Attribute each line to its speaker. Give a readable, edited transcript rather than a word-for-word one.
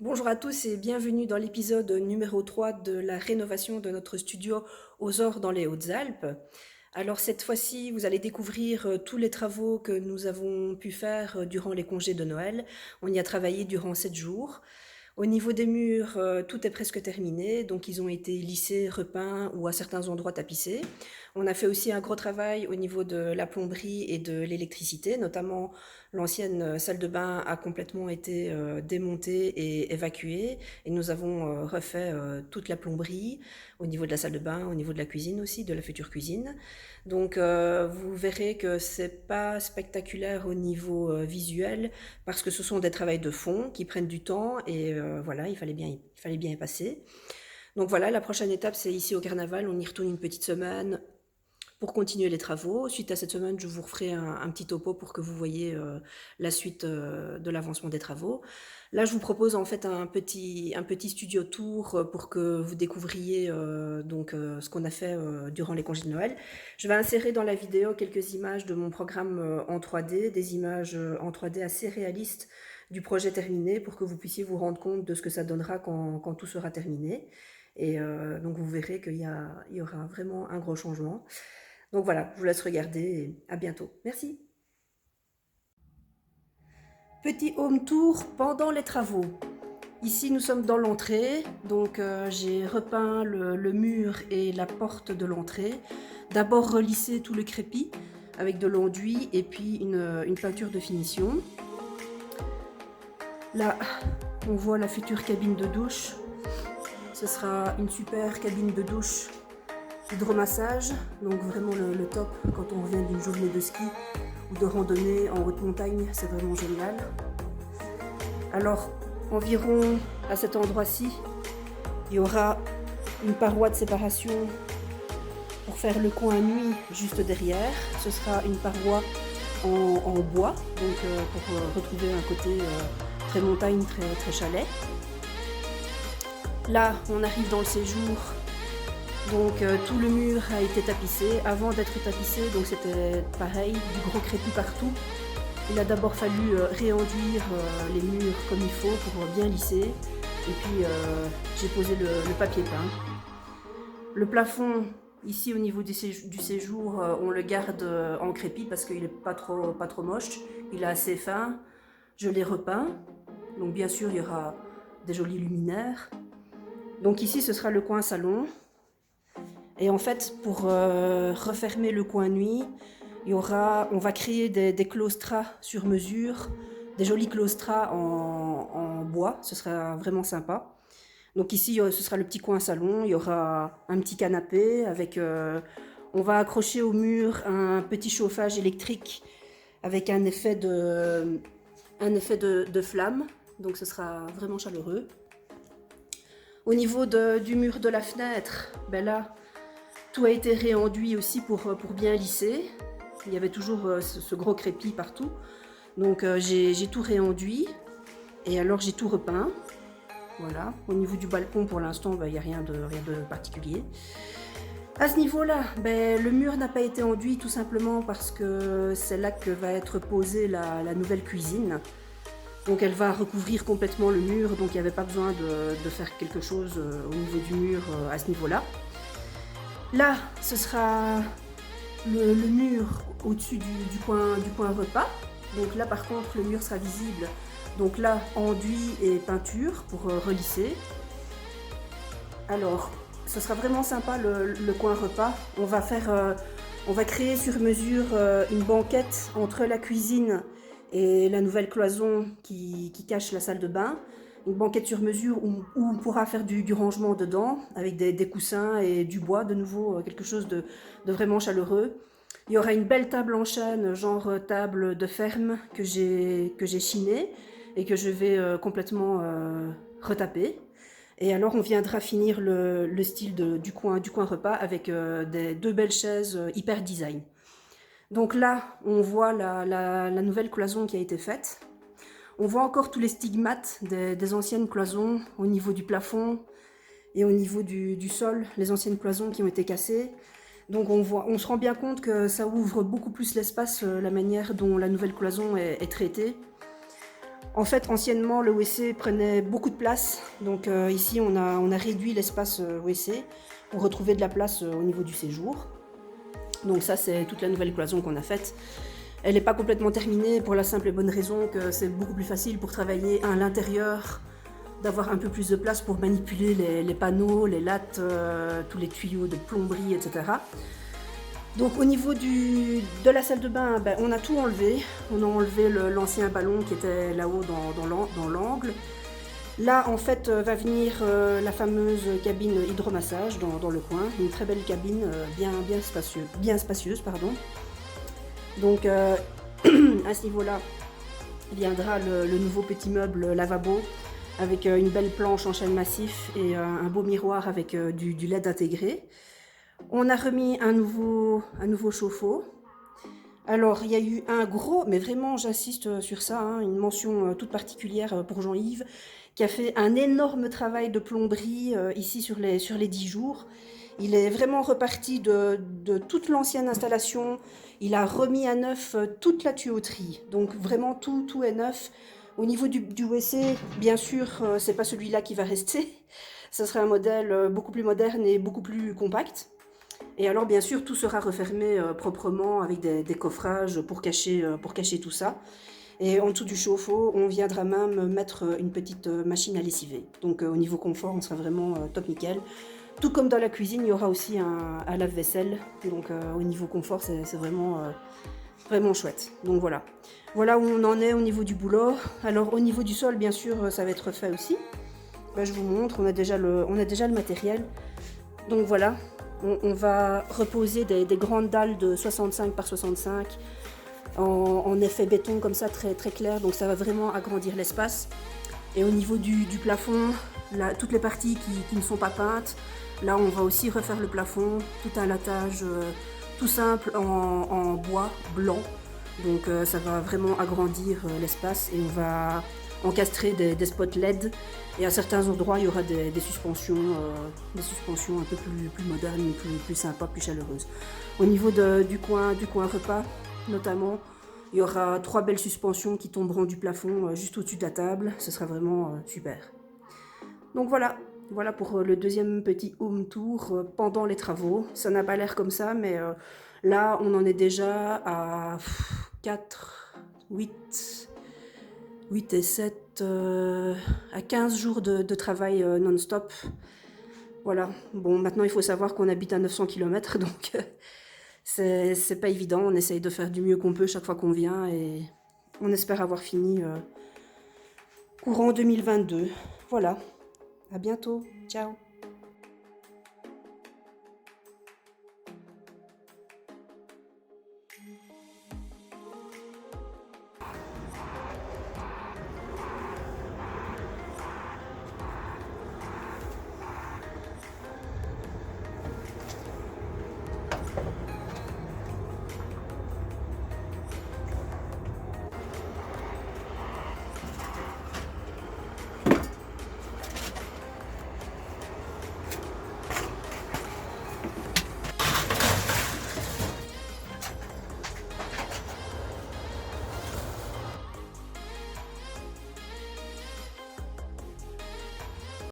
Speaker 1: Bonjour à tous et bienvenue dans l'épisode numéro 3 de la rénovation de notre studio aux Ors dans les Hautes-Alpes. Alors cette fois-ci, vous allez découvrir tous les travaux que nous avons pu faire durant les congés de Noël. On y a travaillé durant 7 jours. Au niveau des murs, tout est presque terminé, donc ils ont été lissés, repeints ou à certains endroits tapissés. On a fait aussi un gros travail au niveau de la plomberie et de l'électricité, notamment l'ancienne salle de bain a complètement été démontée et évacuée, et nous avons refait toute la plomberie au niveau de la salle de bain, au niveau de la cuisine aussi, de la future cuisine. Donc vous verrez que c'est pas spectaculaire au niveau visuel, parce que ce sont des travaux de fond qui prennent du temps et voilà, il fallait bien y passer. Donc voilà, la prochaine étape, c'est ici au carnaval. On y retourne une petite semaine pour continuer les travaux. Suite à cette semaine, je vous referai un petit topo pour que vous voyez la suite de l'avancement des travaux. Là, je vous propose en fait un petit studio tour pour que vous découvriez ce qu'on a fait durant les congés de Noël. Je vais insérer dans la vidéo quelques images de mon programme en 3D, des images en 3D assez réalistes du projet terminé pour que vous puissiez vous rendre compte de ce que ça donnera quand tout sera terminé. Et donc vous verrez il y aura vraiment un gros changement. Donc voilà, je vous laisse regarder et à bientôt. Merci. Petit home tour pendant les travaux. Ici, nous sommes dans l'entrée, donc j'ai repeint le mur et la porte de l'entrée. D'abord relissé tout le crépi avec de l'enduit et puis une peinture de finition. Là, on voit la future cabine de douche. Ce sera une super cabine de douche hydromassage, donc vraiment le top quand on revient d'une journée de ski ou de randonnée en haute montagne, c'est vraiment génial. Alors, environ à cet endroit-ci, il y aura une paroi de séparation pour faire le coin nuit juste derrière. Ce sera une paroi en bois, donc pour retrouver un côté très montagne, très chalet. Là, on arrive dans le séjour. Donc tout le mur a été tapissé. Avant d'être tapissé, donc c'était pareil, du gros crépi partout. Il a d'abord fallu réenduire les murs comme il faut pour bien lisser. Et puis j'ai posé le papier peint. Le plafond, ici au niveau du séjour, on le garde en crépi parce qu'il n'est pas trop moche. Il est assez fin. Je l'ai repeint. Donc bien sûr, il y aura des jolis luminaires. Donc ici, ce sera le coin salon. Et en fait, pour refermer le coin nuit, on va créer des claustras sur mesure, des jolis claustras en bois, ce sera vraiment sympa. Donc ici, ce sera le petit coin salon, il y aura un petit canapé avec... on va accrocher au mur un petit chauffage électrique avec un effet de flamme, donc ce sera vraiment chaleureux. Au niveau du mur de la fenêtre, ben là, tout a été réenduit aussi pour bien lisser. Il y avait toujours ce gros crépi partout. Donc j'ai tout réenduit. Et alors j'ai tout repeint. Voilà. Au niveau du balcon, pour l'instant, il n'y a rien de particulier. À ce niveau-là, le mur n'a pas été enduit tout simplement parce que c'est là que va être posée la nouvelle cuisine. Donc elle va recouvrir complètement le mur, donc il n'y avait pas besoin de faire quelque chose au niveau du mur à ce niveau-là. Là, ce sera le mur au-dessus du coin repas. Donc là, par contre, le mur sera visible. Donc là, enduit et peinture pour relisser. Alors, ce sera vraiment sympa le coin repas. On va créer sur mesure une banquette entre la cuisine et la nouvelle cloison qui cache la salle de bain. Une banquette sur mesure où on pourra faire du rangement dedans, avec des coussins et du bois, de nouveau, quelque chose de vraiment chaleureux. Il y aura une belle table en chêne, genre table de ferme, que j'ai chinée et que je vais complètement retaper. Et alors on viendra finir le style du coin repas avec deux belles chaises hyper design. Donc là, on voit la nouvelle cloison qui a été faite. On voit encore tous les stigmates des anciennes cloisons au niveau du plafond et au niveau du sol, les anciennes cloisons qui ont été cassées. Donc on se rend bien compte que ça ouvre beaucoup plus l'espace, la manière dont la nouvelle cloison est traitée. En fait, anciennement, le WC prenait beaucoup de place. Donc ici, on a réduit l'espace WC pour retrouver de la place au niveau du séjour. Donc ça, c'est toute la nouvelle cloison qu'on a faite. Elle n'est pas complètement terminée pour la simple et bonne raison que c'est beaucoup plus facile pour travailler à l'intérieur, d'avoir un peu plus de place pour manipuler les panneaux, les lattes, tous les tuyaux de plomberie, etc. Donc au niveau de la salle de bain, ben, on a tout enlevé. On a enlevé l'ancien ballon qui était là-haut dans l'angle. Là, en fait, va venir la fameuse cabine hydromassage dans le coin. Une très belle cabine, bien spacieuse, pardon. Donc à ce niveau-là, viendra le nouveau petit meuble lavabo avec une belle planche en chêne massif et un beau miroir avec du LED intégré. On a remis un nouveau chauffe-eau. Alors, il y a eu un gros, mais vraiment j'insiste sur ça, hein, une mention toute particulière pour Jean-Yves, qui a fait un énorme travail de plomberie ici sur les 10 jours. Il est vraiment reparti de toute l'ancienne installation. Il a remis à neuf toute la tuyauterie. Donc vraiment tout est neuf. Au niveau du WC, bien sûr, c'est pas celui-là qui va rester. Ce sera un modèle beaucoup plus moderne et beaucoup plus compact. Et alors, bien sûr, tout sera refermé proprement avec des coffrages pour cacher tout ça. Et en dessous du chauffe-eau, on viendra même mettre une petite machine à lessiver. Donc au niveau confort, on sera vraiment top nickel. Tout comme dans la cuisine, il y aura aussi un lave-vaisselle. Donc au niveau confort, c'est vraiment chouette. Donc voilà. Voilà où on en est au niveau du boulot. Alors au niveau du sol, bien sûr, ça va être fait aussi. Ben, je vous montre, on a déjà le matériel. Donc voilà, on va reposer des grandes dalles de 65 par 65 en effet béton comme ça, très, très clair. Donc ça va vraiment agrandir l'espace. Et au niveau du plafond, là, toutes les parties qui ne sont pas peintes, là on va aussi refaire le plafond, tout un latage tout simple en bois blanc. Donc ça va vraiment agrandir l'espace et on va encastrer des spots LED. Et à certains endroits, il y aura des suspensions un peu plus modernes, plus sympas, plus chaleureuses. Au niveau du coin repas, notamment, il y aura 3 belles suspensions qui tomberont du plafond juste au-dessus de la table. Ce sera vraiment super. Donc voilà pour le deuxième petit home tour pendant les travaux. Ça n'a pas l'air comme ça, mais là, on en est déjà à 4, 8 et 7, à 15 jours de travail non-stop. Voilà. Bon, maintenant, il faut savoir qu'on habite à 900 km, donc c'est pas évident. On essaye de faire du mieux qu'on peut chaque fois qu'on vient et on espère avoir fini courant 2022. Voilà. À bientôt. Ciao.